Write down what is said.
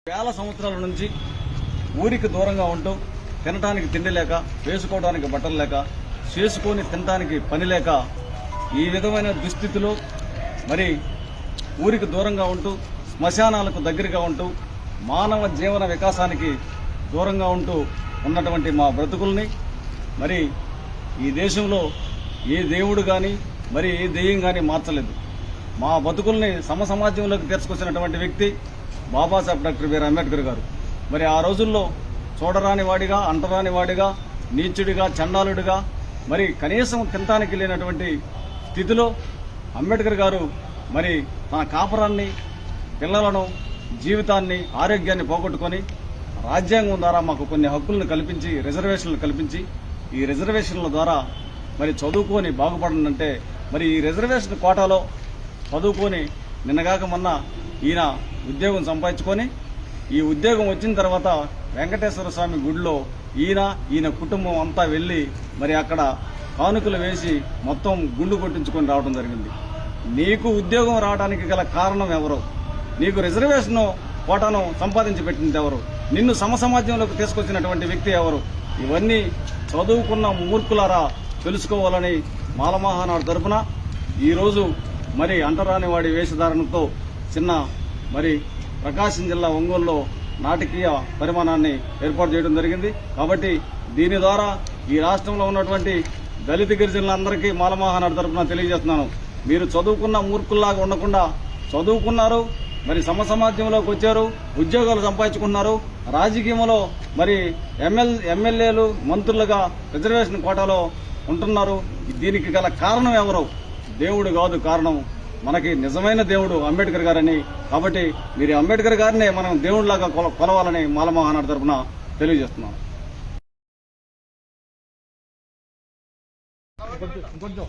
వేల సంవత్సరాల నుంచి ఊరికి దూరంగా ఉంటూ తినడానికి తిండి లేక, వేసుకోవడానికి బట్టలు లేక, చేసుకొని తినడానికి పని లేక ఈ విధమైన దుస్థితిలో మరి ఊరికి దూరంగా ఉంటూ శ్మశానాలకు దగ్గరగా ఉంటూ మానవ జీవన వికాసానికి దూరంగా ఉంటూ ఉన్నటువంటి మా బ్రతుకుల్ని మరి ఈ దేశంలో ఏ దేవుడు కానీ మరి ఏ దెయ్యం కానీ మార్చలేదు. మా బతుకుల్ని సమసమాజంలోకి తీసుకొచ్చినటువంటి వ్యక్తి బాబాసాహెబ్ డాక్టర్ బిఆర్ అంబేద్కర్ గారు. మరి ఆ రోజుల్లో చూడరాని వాడిగా, అంటరాని వాడిగా, నీచుడిగా, చండాలుడిగా, మరి కనీసం తినటానికి లేనటువంటి స్థితిలో అంబేద్కర్ గారు మరి తన కాపురాన్ని, పిల్లలను, జీవితాన్ని, ఆరోగ్యాన్ని పోగొట్టుకొని రాజ్యాంగం ద్వారా మాకు కొన్ని హక్కులను కల్పించి, రిజర్వేషన్లు కల్పించి, ఈ రిజర్వేషన్ల ద్వారా మరి చదువుకొని బాగుపడనంటే మరి ఈ రిజర్వేషన్ కోటాలో చదువుకొని నిన్నగాక మొన్న ఈయన ఉద్యోగం సంపాదించుకొని ఈ ఉద్యోగం వచ్చిన తర్వాత వెంకటేశ్వర స్వామి గుడిలో ఈయన కుటుంబం అంతా వెళ్లి మరి అక్కడ కానుకలు వేసి మొత్తం గుండు కొట్టించుకొని రావడం జరిగింది. నీకు ఉద్యోగం రావడానికి గల కారణం ఎవరు? నీకు రిజర్వేషన్ కోటాను సంపాదించి పెట్టింది ఎవరు? నిన్ను సమసమాజంలోకి తీసుకొచ్చినటువంటి వ్యక్తి ఎవరు? ఇవన్నీ చదువుకున్న మూర్ఖులారా తెలుసుకోవాలని మాలమహానాడు తరపున ఈరోజు మరి అంటరాని వాడి వేషధారణతో చిన్న మరి ప్రకాశం జిల్లా ఒంగోలులో నాటకీయ పరిమాణాన్ని ఏర్పాటు చేయడం జరిగింది. కాబట్టి దీని ద్వారా ఈ రాష్ట్రంలో ఉన్నటువంటి దళిత గిరిజనులందరికీ మాలమహానాడు తరపున తెలియజేస్తున్నాను, మీరు చదువుకున్న మూర్ఖుల్లాగా ఉండకుండా చదువుకున్నారు, మరి సమసమాజంలోకి వచ్చారు, ఉద్యోగాలు సంపాదించుకున్నారు, రాజకీయంలో మరి ఎమ్మెల్యేలు, మంత్రులుగా రిజర్వేషన్ కోటాలో ఉంటున్నారు. దీనికి గల కారణం ఎవరు? దేవుడు కాదు కారణం, మనకి నిజమైన దేవుడు అంబేద్కర్ గారని. కాబట్టి మీరు అంబేద్కర్ గారినే మనం దేవుడిలాగా కొలవాలని మాలమహానాడు తరపున తెలియజేస్తున్నాం. కొంచెం